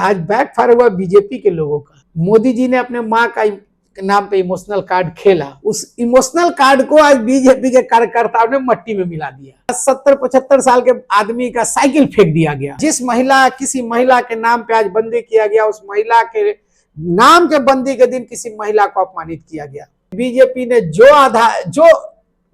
आज बैकफायर हुआ बीजेपी के लोगों का। मोदी जी ने अपने माँ का नाम पे इमोशनल कार्ड खेला, उस इमोशनल कार्ड को आज बीजेपी के कार्यकर्ताओं ने मट्टी में मिला दिया। 70-75 साल के आदमी का साइकिल फेंक दिया गया। जिस महिला किसी महिला के नाम पे आज बंदी किया गया, उस महिला के नाम के बंदी के दिन किसी महिला को अपमानित किया गया। बीजेपी ने जो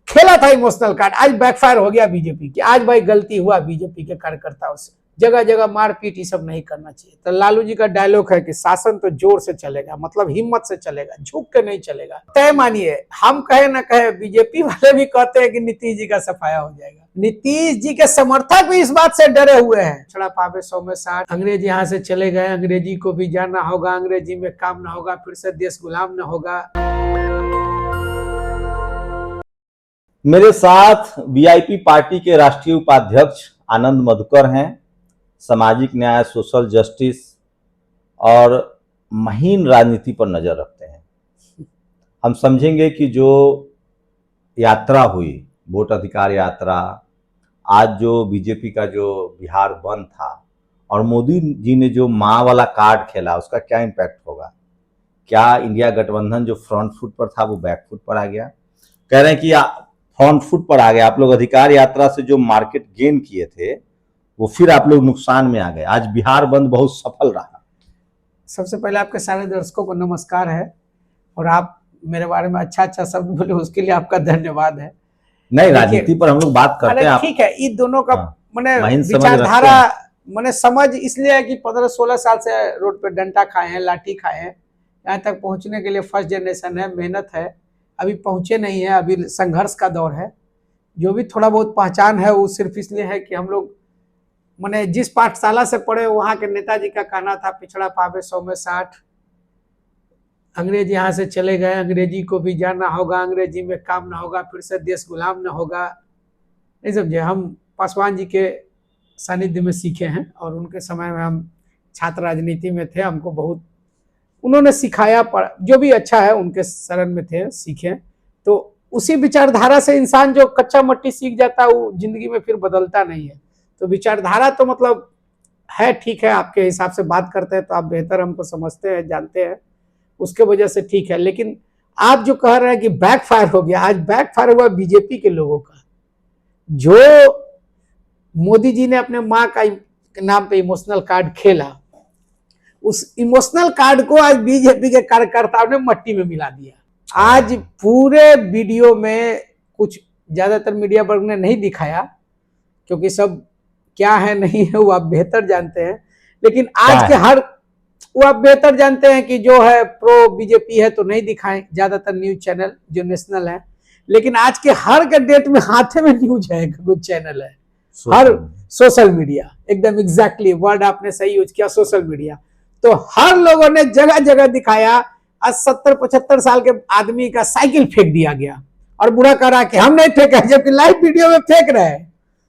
खेला था इमोशनल कार्ड, आज बैकफायर हो गया बीजेपी की। आज भाई गलती हुआ बीजेपी के कार्यकर्ताओं से। जगह जगह मारपीट, ये सब नहीं करना चाहिए। तो लालू जी का डायलॉग है कि शासन तो जोर से चलेगा, मतलब हिम्मत से चलेगा, झुक के नहीं चलेगा। तय मानिए, हम कहे ना कहे, बीजेपी वाले भी कहते हैं कि नीतीश जी का सफाया हो जाएगा। नीतीश जी के समर्थक भी इस बात से डरे हुए हैं। छड़ा पावे 100 में 60, अंग्रेज यहाँ से चले गए, अंग्रेजी को भी जानना होगा, अंग्रेजी में काम ना होगा, फिर से देश गुलाम न होगा। मेरे साथ वीआईपी पार्टी के राष्ट्रीय उपाध्यक्ष आनंद मधुकर हैं। सामाजिक न्याय, सोशल जस्टिस और महीन राजनीति पर नजर रखते हैं। हम समझेंगे कि जो यात्रा हुई, वोट अधिकार यात्रा, आज जो बीजेपी का जो बिहार बंद था और मोदी जी ने जो माँ वाला कार्ड खेला, उसका क्या इम्पैक्ट होगा। क्या इंडिया गठबंधन जो फ्रंट फुट पर था वो बैक फुट पर आ गया। कह रहे हैं कि फ्रंट फुट पर आ गया। आप लोग अधिकार यात्रा से जो मार्केट गेन किए थे वो फिर आप लोग नुकसान में आ गए। आज बिहार बंद बहुत सफल रहा। सबसे पहले आपके सारे दर्शकों को नमस्कार है, और आप मेरे बारे में अच्छा शब्द बोले उसके लिए आपका धन्यवाद है। नहीं, राजनीति पर हम लोग बात करते हैं। ठीक है, इन दोनों का मैंने विचारधारा मैंने समझ इसलिए है कि 15-16 साल से रोड पे डंडा खाए हैं, लाठी खाए हैं। यहाँ तक पहुंचने के लिए फर्स्ट जनरेशन है, मेहनत है, अभी पहुंचे नहीं है, अभी संघर्ष का दौर है। जो भी थोड़ा बहुत पहचान है वो सिर्फ इसलिए है कि हम लोग मैंने जिस पाठशाला से पढ़े, वहां के नेताजी का कहना था, पिछड़ा पावे 100 में 60, अंग्रेज यहाँ से चले गए, अंग्रेजी को भी जानना होगा, अंग्रेजी में काम ना होगा, फिर से देश गुलाम ना होगा। नहीं समझे। हम पासवान जी के सानिध्य में सीखे हैं, और उनके समय में हम छात्र राजनीति में थे। हमको बहुत उन्होंने सिखाया, जो भी अच्छा है उनके शरण में थे, सीखे। तो उसी विचारधारा से इंसान जो कच्चा मट्टी सीख जाता है वो जिंदगी में फिर बदलता नहीं है। तो विचारधारा तो मतलब है, ठीक है, आपके हिसाब से बात करते हैं तो आप बेहतर हमको समझते हैं, जानते हैं, उसके वजह से ठीक है। लेकिन आप जो कह रहे हैं कि बैकफायर हो गया, आज बैकफायर हुआ बीजेपी के लोगों का। जो मोदी जी ने अपने माँ का नाम पे इमोशनल कार्ड खेला, उस इमोशनल कार्ड को आज बीजेपी के कार्यकर्ताओं ने मट्टी में मिला दिया। आज पूरे वीडियो में कुछ ज्यादातर मीडिया वर्ग ने नहीं दिखाया, क्योंकि सब क्या है नहीं है वो आप बेहतर जानते हैं। लेकिन आज के हर वो आप बेहतर जानते हैं कि जो है प्रो बीजेपी है तो नहीं दिखाएं ज्यादातर न्यूज चैनल जो नेशनल है। लेकिन आज के हर के डेट में हाथे में न्यूज है, कुछ चैनल है, हर सोशल मीडिया, एकदम एग्जैक्टली वर्ड आपने सही यूज किया, सोशल मीडिया। तो हर लोगों ने जगह जगह दिखाया। आज 70-75 साल के आदमी का साइकिल फेंक दिया गया, और बुरा करा कि हम नहीं फेंका, जबकि लाइव वीडियो में फेंक रहे हैं।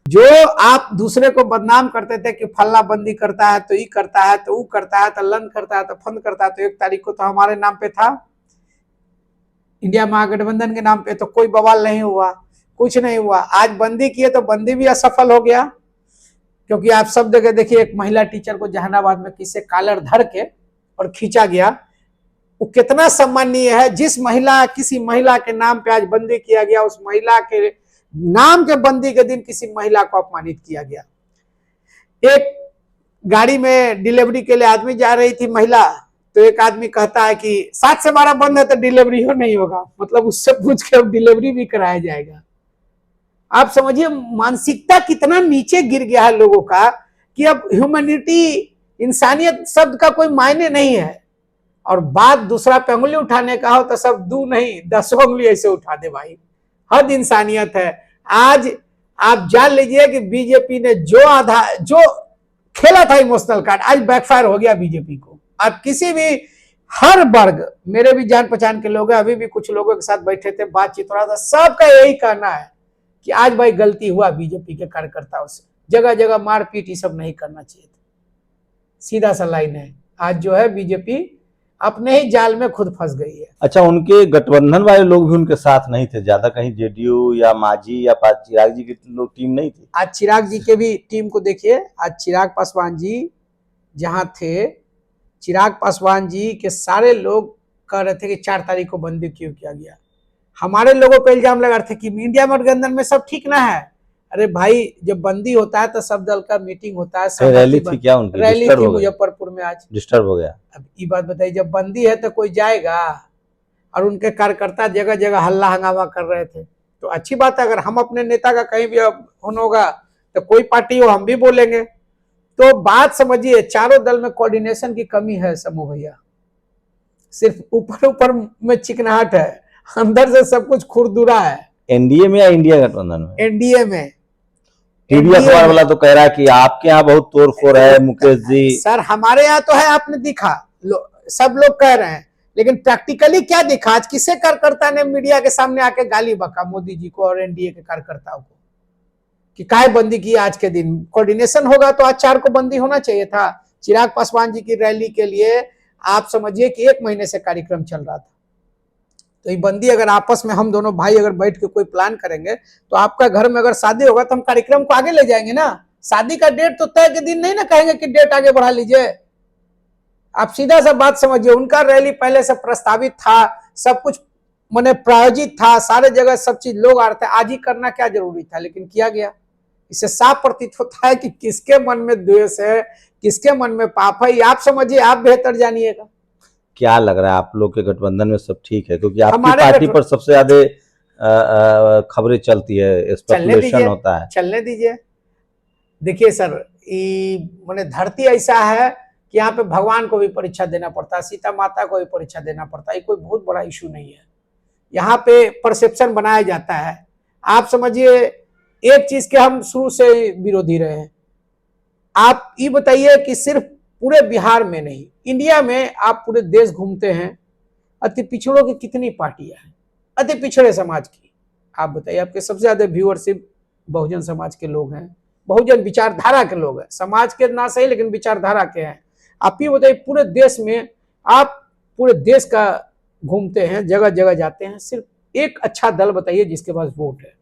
जो आप दूसरे को बदनाम करते थे कि फल्ला बंदी करता है तो ये करता है तो वो करता है, तो लन करता है तो फंद करता है, तो 1 तारीख को तो हमारे नाम पे था, इंडिया महागठबंधन के नाम पे, तो कोई बवाल नहीं हुआ, कुछ नहीं हुआ। आज बंदी किए तो बंदी भी असफल हो गया, क्योंकि आप सब जगह देखिए, एक महिला टीचर को जहानाबाद में किसी कॉलर धर के और खींचा गया, वो कितना सम्माननीय है। जिस महिला किसी महिला के नाम पे आज बंदी किया गया, उस महिला के नाम के बंदी के दिन किसी महिला को अपमानित किया गया। एक गाड़ी में डिलीवरी के लिए आदमी जा रही थी महिला, तो एक आदमी कहता है कि 7 से 12 बंद है तो डिलीवरी हो नहीं होगा, मतलब उससे पूछ के अब डिलीवरी भी कराया जाएगा। आप समझिए मानसिकता कितना नीचे गिर गया है लोगों का, कि अब ह्यूमैनिटी, इंसानियत शब्द का कोई मायने नहीं है। और बात दूसरा पे उंगली उठाने का हो तो सब 2 नहीं 10 उंगली ऐसे उठा दे भाई, हद इंसानियत है। आज आप जान लीजिए कि बीजेपी ने जो खेला था इमोशनल कार्ड, आज बैकफायर हो गया बीजेपी को। आप किसी भी हर वर्ग, मेरे भी जान पहचान के लोग हैं, अभी भी कुछ लोगों के साथ बैठे थे, बातचीत हो रहा था, सबका यही कहना है कि आज भाई गलती हुआ बीजेपी के कार्यकर्ताओं से। जगह जगह मारपीट, ये सब नहीं करना चाहिए। सीधा सा लाइन है, आज जो है बीजेपी अपने ही जाल में खुद फंस गई है। अच्छा, उनके गठबंधन वाले लोग भी उनके साथ नहीं थे ज्यादा, कहीं जेडीयू या मांझी या चिराग जी की लोग टीम नहीं थी। आज चिराग जी के भी टीम को देखिए, आज चिराग पासवान जी जहां थे चिराग पासवान जी के सारे लोग कह रहे थे कि 4 तारीख को बंदी क्यों किया गया। हमारे लोगों पर इल्जाम लगा रहे थे कि मीडिया गठबंधन में सब ठीक ना है। अरे भाई, जब बंदी होता है तो सब दल का मीटिंग होता है, रैली थी क्या उनकी? रैली थी मुजफ्फरपुर में, आज डिस्टर्ब हो गया। अब ये बात बताइए, जब बंदी है तो कोई जाएगा? और उनके कार्यकर्ता जगह जगह हल्ला हंगामा कर रहे थे। तो अच्छी बात है, अगर हम अपने नेता का कहीं भी होना होगा तो कोई पार्टी हो हम भी बोलेंगे। तो बात समझिए, चारों दल में कोऑर्डिनेशन की कमी है समूह भैया। सिर्फ ऊपर ऊपर में चिकनाहट है, अंदर से सब कुछ खुरदुरा है। एनडीए में या इंडिया गठबंधन में? एनडीए में। टीवी अखबार वाला तो कह रहा है कि आपके यहाँ बहुत तोड़फोड़ है मुकेश जी। सर हमारे यहाँ तो है, आपने दिखा, सब लोग कह रहे हैं, लेकिन प्रैक्टिकली क्या दिखा? आज किसे कार्यकर्ता ने मीडिया के सामने आके गाली बका मोदी जी को और एनडीए के कार्यकर्ताओं को कि काहे बंदी की आज के दिन? कोऑर्डिनेशन होगा तो आज 4 को बंदी होना चाहिए था। चिराग पासवान जी की रैली के लिए आप समझिए कि 1 महीने से कार्यक्रम चल रहा था। तो ये बंदी अगर आपस में हम दोनों भाई अगर बैठ के कोई प्लान करेंगे तो आपका घर में अगर शादी होगा तो हम कार्यक्रम को आगे ले जाएंगे ना। शादी का डेट तो तय के दिन नहीं ना कहेंगे कि डेट आगे बढ़ा लीजिए। आप सीधा सा बात समझिए, उनका रैली पहले से प्रस्तावित था, सब कुछ माने प्रायोजित था, सारे जगह सब चीज लोग आ रहे थे, आज ही करना क्या जरूरी था, लेकिन किया गया। इससे साफ प्रतीत होता है कि किसके मन में द्वेष है, किसके मन में पाप है, आप समझिए, आप बेहतर जानिएगा। क्या लग रहा है आप लोग के गठबंधन में सब ठीक है? क्योंकि आपकी पार्टी पर सबसे ज्यादा खबरें चलती है, स्पेकुलेशन होता है। चलने दीजिए। देखिए सर, माने धरती ऐसा है कि यहाँ पे भगवान को भी परीक्षा देना पड़ता है, सीता माता को भी परीक्षा देना पड़ता है। ये कोई बहुत बड़ा इशू नहीं है। यहाँ पे परसेप्शन बनाया जाता है। आप समझिए, एक चीज के हम शुरू से विरोधी रहे हैं। आप ये बताइए कि सिर्फ पूरे बिहार में नहीं, इंडिया में आप पूरे देश घूमते हैं, अति पिछड़ों की कितनी पार्टियां हैं, अति पिछड़े समाज की। आप बताइए, आपके सबसे ज्यादा व्यूअरशिप बहुजन समाज के लोग हैं, बहुजन विचारधारा के लोग हैं, समाज के ना सही लेकिन विचारधारा के हैं। आप ये बताइए, पूरे देश में आप पूरे देश का घूमते हैं, जगह जगह जाते हैं, सिर्फ एक अच्छा दल बताइए जिसके पास वोट है।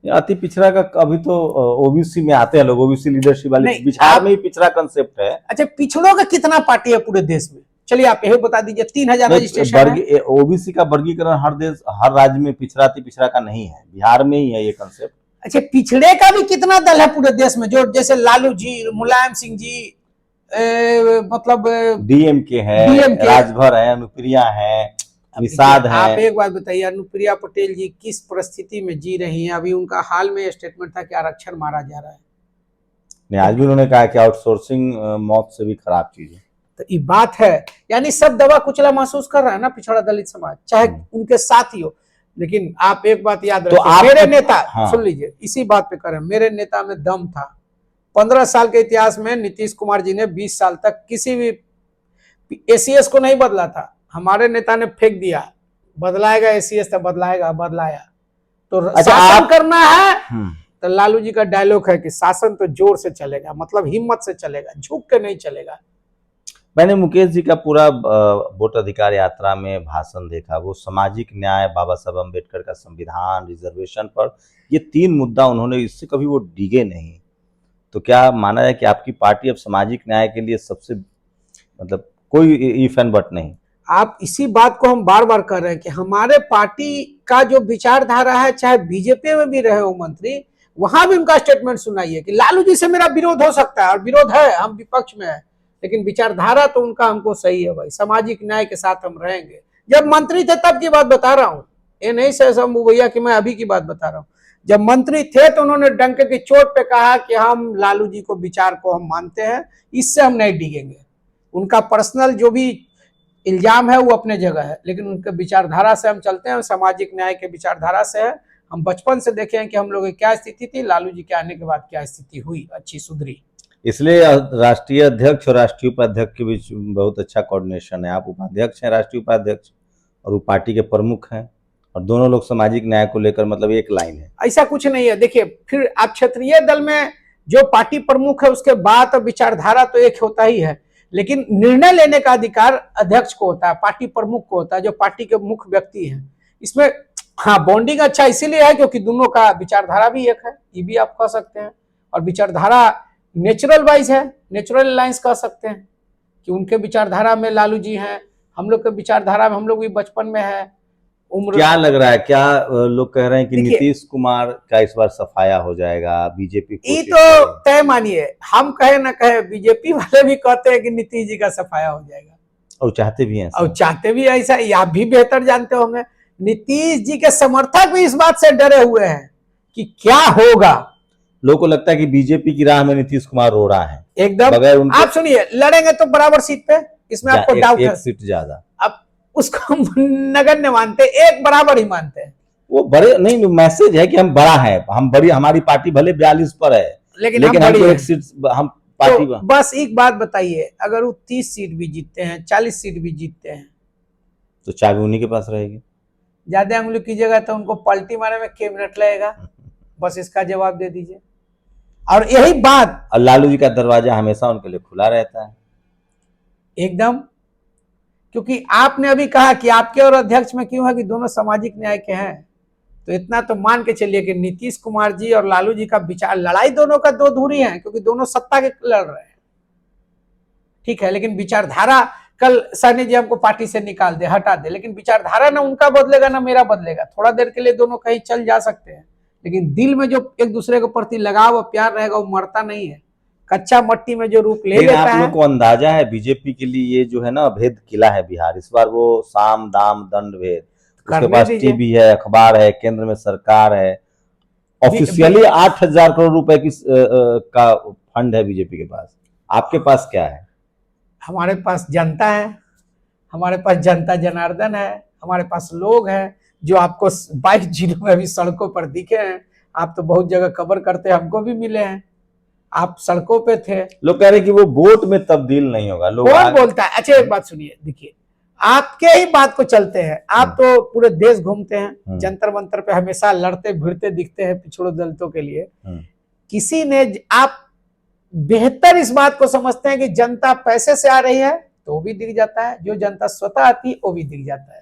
अति पिछड़ा का अभी तो ओबीसी में आते हैं लोग, ओबीसी लीडरशिप वाले, बिहार में ही पिछड़ा कंसेप्ट है। अच्छा, पिछड़ों का कितना पार्टी है पूरे देश में? चलिए आप यही बता दीजिए। 3000 रजिस्ट्रेशन है। ओबीसी का वर्गीकरण हर राज्य में पिछड़ा अति पिछड़ा का नहीं है, बिहार में ही है ये कंसेप्ट। अच्छा, पिछड़े का भी कितना दल है पूरे देश में? जो जैसे लालू जी, मुलायम सिंह जी, मतलब डीएमके है, राजभर है, अनुप्रिया है, निषाद है। आप एक बात बताइए, अनुप्रिया पटेल जी किस परिस्थिति में जी रही हैं? अभी उनका हाल में स्टेटमेंट था कि आरक्षण मारा जा रहा है। नहीं, आज भी उन्होंने कहा कि आउटसोर्सिंग मौत से भी खराब चीज है। तो ये बात है, यानी सब दबा कुचला महसूस कर रहा है ना पिछड़ा दलित समाज, चाहे उनके साथ ही हो। लेकिन आप एक बात याद रखिए, मेरे नेता, सुन लीजिए, इसी बात पे करें, मेरे नेता में दम था। 15 साल के इतिहास में नीतीश कुमार जी ने 20 साल तक किसी भी एसीएस को नहीं बदला था। हमारे नेता ने फेंक दिया, बदलाएगा एसीएस तो बदलाएगा, बदलाया। तो शासन करना है तो लालू जी का डायलॉग है कि शासन तो जोर से चलेगा, मतलब हिम्मत से चलेगा, झुक के नहीं चलेगा। मैंने मुकेश जी का पूरा वोट अधिकार यात्रा में भाषण देखा। वो सामाजिक न्याय, बाबा साहब अम्बेडकर का संविधान, रिजर्वेशन पर, ये 3 मुद्दा उन्होंने, इससे कभी वो डिगे नहीं। तो क्या माना है कि आपकी पार्टी अब सामाजिक न्याय के लिए सबसे, मतलब कोई इफ एंड बट नहीं? आप इसी बात को हम बार बार कर रहे हैं कि हमारे पार्टी का जो विचारधारा है, चाहे बीजेपी में भी रहे हो मंत्री, वहां भी उनका स्टेटमेंट सुनाइए कि लालू जी से मेरा विरोध हो सकता है, और विरोध है, हम विपक्ष में है, लेकिन विचारधारा तो उनका हमको सही है भाई, सामाजिक न्याय के साथ हम रहेंगे। जब मंत्री थे तब की बात बता रहा हूँ, ये नहीं से शंभू भैया कि मैं अभी की बात बता रहा हूँ। जब मंत्री थे तो उन्होंने डंके की चोट पे कहा कि हम लालू जी को विचार को हम मानते हैं, इससे हम नहीं डिगेंगे। उनका पर्सनल जो भी इल्जाम है वो अपने जगह है, लेकिन उनके विचारधारा से हम चलते हैं, सामाजिक न्याय के विचारधारा से है। हम बचपन से देखे हैं कि हम लोग की क्या स्थिति थी, लालू जी के आने के बाद क्या स्थिति हुई, अच्छी सुधरी। इसलिए राष्ट्रीय अध्यक्ष और राष्ट्रीय उपाध्यक्ष के बीच बहुत अच्छा कोऑर्डिनेशन है। आप उपाध्यक्ष हैं, राष्ट्रीय उपाध्यक्ष, और वो पार्टी के प्रमुख हैं, और दोनों लोग सामाजिक न्याय को लेकर मतलब एक लाइन है। ऐसा कुछ नहीं है। देखिए, फिर आप क्षेत्रीय दल में जो पार्टी प्रमुख है उसके बात और विचारधारा तो एक होता ही है, लेकिन निर्णय लेने का अधिकार अध्यक्ष को होता है, पार्टी प्रमुख को होता है, जो पार्टी के मुख्य व्यक्ति हैं। इसमें हाँ, बॉन्डिंग अच्छा इसीलिए है क्योंकि दोनों का विचारधारा भी एक है, ये भी आप कह सकते हैं, और विचारधारा नेचुरल वाइज है, नेचुरल अलायंस कह सकते हैं। कि उनके विचारधारा में लालू जी हैं, हम लोग के विचारधारा में हम लोग भी बचपन में है उम्र। क्या लग रहा है, क्या लोग कह रहे हैं कि देखिए, नीतीश कुमार का इस बार सफाया हो जाएगा, बीजेपी ये कोशिश तो करेगी? तय मानिए, हम कहे ना कहे बीजेपी वाले भी कहते हैं कि नीतीश जी का सफाया हो जाएगा, और चाहते भी हैं ऐसा। और चाहते भी ऐसा, ये आप भी बेहतर जानते होंगे। नीतीश जी के समर्थक भी इस बात से डरे हुए हैं कि क्या होगा। लोगों को लगता है कि बीजेपी की राह में नीतीश कुमार रो रहा है एकदम। बगैर उनके। आप सुनिए, लड़ेंगे तो बराबर सीट पे, इसमें आपको डाउट है? एक सीट ज्यादा। अब उसको हम नगण्य मानते, एक बराबर ही मानते हैं। वो बड़े नहीं, मैसेज है कि हम बड़ा है, हम बड़ी, हमारी पार्टी भले 42 पर है, लेकिन हमको हम एक सीट, हम पार्टी तो बस एक बात बताइए, अगर वो 30 सीट भी जीतते हैं, 40 सीट भी जीतते हैं, तो चाबी उन्हीं के पास रहेगी। ज्यादा उंगली कीजिएगा तो उनको पलटी मारने में क्या मिनट लगेगा? बस इसका जवाब दे दीजिए। और यही बात, और लालू जी का दरवाजा हमेशा उनके लिए खुला रहता है। एकदम। क्योंकि आपने अभी कहा कि आपके और अध्यक्ष में क्यों है कि दोनों सामाजिक न्याय के हैं, तो इतना तो मान के चलिए कि नीतीश कुमार जी और लालू जी का विचार, लड़ाई दोनों का दो धुरी है, क्योंकि दोनों सत्ता के लड़ रहे हैं, ठीक है। लेकिन विचारधारा, कल सहनी जी हमको पार्टी से निकाल दे, हटा दे, लेकिन विचारधारा ना उनका बदलेगा ना मेरा बदलेगा। थोड़ा देर के लिए दोनों कहीं चल जा सकते हैं, लेकिन दिल में जो एक दूसरे के प्रति लगाव और प्यार रहेगा वो मरता नहीं है, कच्चा मट्टी में जो रूप ले लेता है। आप लोग को अंदाजा है बीजेपी के लिए ये जो है ना अभेद किला है बिहार, इस बार वो साम दाम दंड भेद, उसके पास टीवी है, अखबार है, केंद्र में सरकार है, ऑफिशियली 8,000 करोड़ रुपए की का फंड है बीजेपी के पास। आपके पास क्या है? हमारे पास जनता है, हमारे पास जनता जनार्दन है, हमारे पास लोग हैं जो आपको 22 जिलों में अभी सड़कों पर दिखे हैं। आप तो बहुत जगह कवर करते हैं, हमको भी मिले हैं, आप सड़कों पे थे। लोग कह रहे हैं कि वो वोट में तब्दील नहीं होगा। लोग कौन बोलता है? अच्छा एक बात सुनिए, देखिए आपके ही बात को चलते हैं, आप तो पूरे देश घूमते हैं, जंतर मंतर पे हमेशा लड़ते भिड़ते दिखते हैं पिछड़ों दलितों के लिए। किसी ने, आप बेहतर इस बात को समझते हैं कि जनता पैसे से आ रही है तो वो भी दिख जाता है, जो जनता स्वतः आती है वो भी दिख जाता है।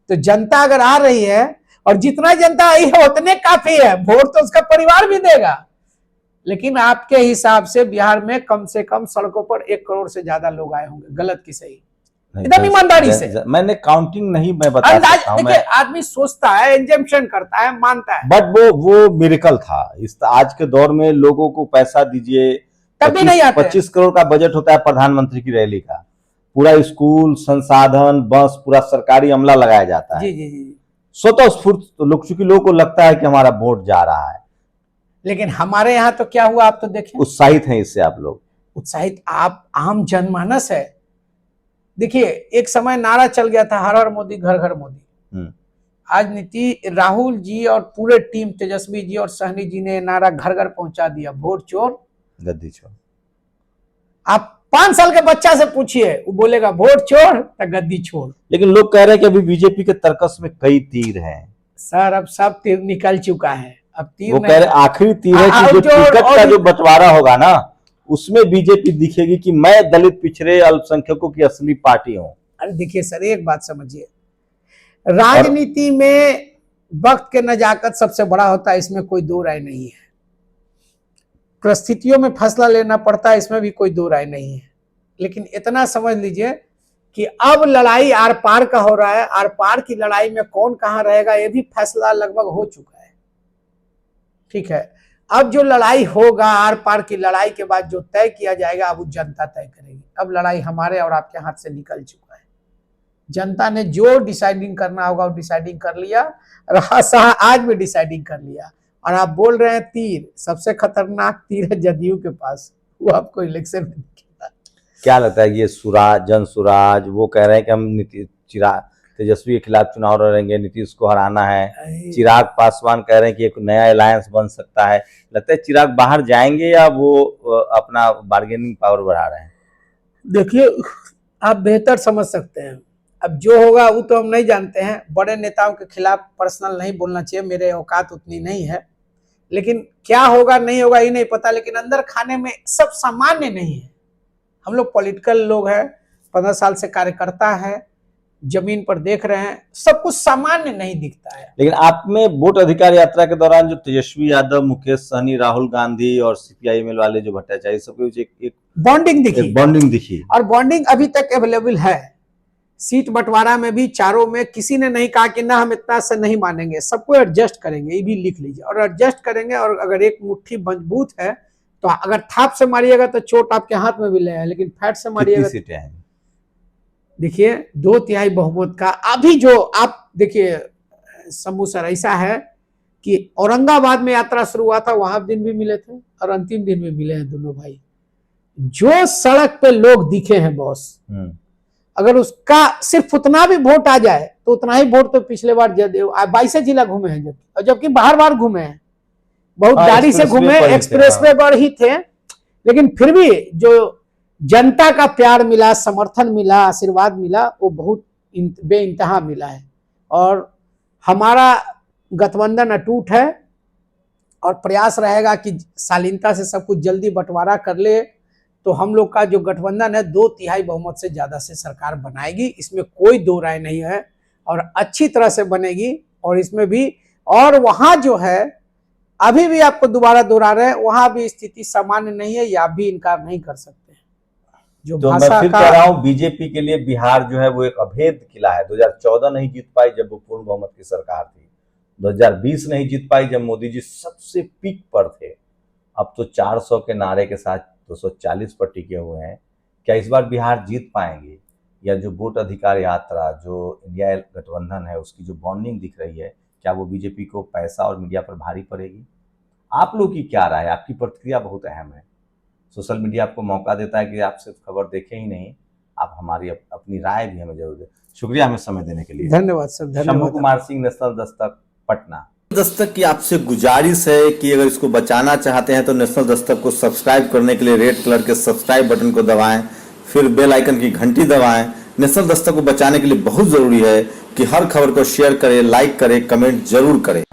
तो जनता अगर आ रही है, और जितना जनता आई है उतने काफी है, वोट तो उसका परिवार भी देगा। लेकिन आपके हिसाब से बिहार में कम से कम सड़कों पर 1 करोड़ से ज्यादा लोग आए होंगे, गलत की सही, एकदम ईमानदारी से। मैंने काउंटिंग नहीं मैं बता सकता हूं। देखिए आदमी सोचता है, एग्जम्पशन करता है, मानता है, बट वो मिरेकल था। इस आज के दौर में लोगों को पैसा दीजिए, तब भी नहीं आते। 25 करोड़ का बजट होता है प्रधानमंत्री की रैली का, पूरा स्कूल, संसाधन, बस, पूरा सरकारी अमला लगाया जाता है। जी जी जी, स्वतः स्फूर्त लोग, चूंकि लोगों को लगता है कि हमारा वोट जा रहा है। लेकिन हमारे यहाँ तो क्या हुआ, आप तो देखें, उत्साहित हैं इससे आप लोग, उत्साहित आप आम जनमानस है। देखिए एक समय नारा चल गया था, हर हर मोदी घर घर मोदी। आज राहुल जी और पूरे टीम, तेजस्वी जी और सहनी जी ने नारा घर घर पहुंचा दिया, वोट चोर गद्दी चोर। आप 5 साल के बच्चा से पूछिए, वो बोलेगा वोट चोर तो गद्दी छोड़। लेकिन लोग कह रहे हैं कि अभी बीजेपी के तर्कस में कई तीर हैं। सर अब सब तीर निकल चुका है, अब तीर वो कह रहे आखिरी तीर है कि जो टिकट का जो बंटवारा होगा ना, उसमें बीजेपी दिखेगी कि मैं दलित पिछड़े अल्पसंख्यकों की असली पार्टी हूं। अरे देखिए सर, एक बात समझिए, राजनीति में वक्त के नजाकत सबसे बड़ा होता है, इसमें कोई दो राय नहीं है। परिस्थितियों में फैसला लेना पड़ता है, इसमें भी कोई दो राय नहीं है। लेकिन इतना समझ लीजिए कि अब लड़ाई आर पार का हो रहा है, आर पार की लड़ाई में कौन कहां रहेगा ये भी फैसला लगभग हो चुका है, ठीक है। अब जो लड़ाई होगा, आर पार की लड़ाई के बाद जो तय किया जाएगा, अब वो जनता तय करेगी। अब लड़ाई हमारे और आपके हाथ से निकल चुका है, जनता ने जो डिसाइडिंग करना होगा वो डिसाइडिंग कर लिया, आज भी डिसाइडिंग कर लिया। और आप बोल रहे हैं तीर, सबसे खतरनाक तीर है जदयू के पास, वो आपको इलेक्शन में दिखेगा। क्या लगता है ये सुराज, जन सुराज, वो कह रहे हैं कि हम चिराग तेजस्वी के खिलाफ चुनाव लड़ेंगे, नीतीश को हराना है। चिराग पासवान कह रहे हैं कि एक नया अलायंस बन सकता है। लगता है चिराग बाहर जाएंगे या वो अपना बार्गेनिंग पावर बढ़ा रहे हैं? देखिए आप बेहतर समझ सकते हैं, अब जो होगा वो तो हम नहीं जानते हैं। बड़े नेताओं के खिलाफ पर्सनल नहीं बोलना चाहिए, मेरे औकात उतनी नहीं है। लेकिन क्या होगा नहीं होगा ये नहीं पता, लेकिन अंदर खाने में सब सामान्य नहीं है। हम लोग पॉलिटिकल लोग हैं, 15 साल से कार्यकर्ता है, जमीन पर देख रहे हैं, सब कुछ सामान्य नहीं दिखता है। लेकिन आप में वोट अधिकार यात्रा के दौरान जो तेजस्वी यादव, मुकेश सहनी, राहुल गांधी और सीपीआईएम वाले जो भट्टाचार्य, सबके बीच एक बॉन्डिंग दिखी, बॉन्डिंग दिखी, और बॉन्डिंग अभी तक अवेलेबल है। सीट बंटवारा में भी चारों में किसी ने नहीं कहा कि ना हम इतना से नहीं मानेंगे, सबको एडजस्ट करेंगे, ये भी लिख लीजिए, और एडजस्ट करेंगे। और अगर एक मुट्ठी मजबूत है तो अगर थाप से मारिएगा तो चोट आपके हाथ में भी ले, लेकिन फैट से मारिएगा। कितनी सीटें हैं? देखिए 2/3 बहुमत का अभी जो आप देखिए शंभू सर, ऐसा है कि औरंगाबाद में यात्रा शुरू हुआ था, वहां दिन भी मिले थे और अंतिम दिन भी मिले हैं दोनों भाई। जो सड़क पे लोग दिखे हैं बॉस, अगर उसका सिर्फ उतना भी वोट आ जाए तो उतना ही वोट तो पिछले बार 22 जिला घूमे हैं, जबकि बाहर घूमे हैं, बहुत गाड़ी से घूमे, एक्सप्रेस वे पर ही थे, लेकिन फिर भी जो जनता का प्यार मिला, समर्थन मिला, आशीर्वाद मिला, वो बहुत बेइंतहा मिला है। और हमारा गठबंधन अटूट है और प्रयास रहेगा कि शालीनता से सब कुछ जल्दी बंटवारा कर ले, तो हम लोग का जो गठबंधन है 2/3 बहुमत से ज्यादा से सरकार बनाएगी, इसमें कोई दो राय नहीं है, और अच्छी तरह से बनेगी। और इसमें भी, और वहां जो है अभी भी आपको दोबारा दोहरा रहे हैं, वहां भी स्थिति सामान्य नहीं है, या भी इनकार नहीं कर सकते। जो तो मैं फिर कह रहा हूं, बीजेपी के लिए बिहार जो है वो एक अभेद किला है। 2014 नहीं जीत पाई जब वो पूर्ण बहुमत की सरकार थी, 2020 नहीं जीत पाई जब मोदी जी सबसे पीक पर थे, अब तो 400 के नारे के साथ 240 पर टिके हुए हैं। क्या इस बार बिहार जीत पाएंगे, या जो वोट अधिकार यात्रा, जो इंडिया गठबंधन है, उसकी जो बॉन्डिंग दिख रही है, क्या वो बीजेपी को पैसा और मीडिया पर भारी पड़ेगी? आप लोग की क्या राय है? आपकी प्रतिक्रिया बहुत अहम है। सोशल मीडिया आपको मौका देता है कि आप सिर्फ खबर देखें ही नहीं, आप हमारी अपनी राय भी हमें जरूर दें। शुक्रिया हमें समय देने के लिए। धन्यवाद सर, धन्यवाद। शंभू कुमार सिंह, नेशनल दस्तक, पटना। दस्तक की आपसे गुजारिश है कि अगर इसको बचाना चाहते हैं तो नेशनल दस्तक को सब्सक्राइब करने के लिए रेड कलर के सब्सक्राइब बटन को दबाएं, फिर बेल आइकन की घंटी दबाएं। नेशनल दस्तक को बचाने के लिए बहुत जरूरी है कि हर खबर को शेयर करें, लाइक करें, कमेंट जरूर करें।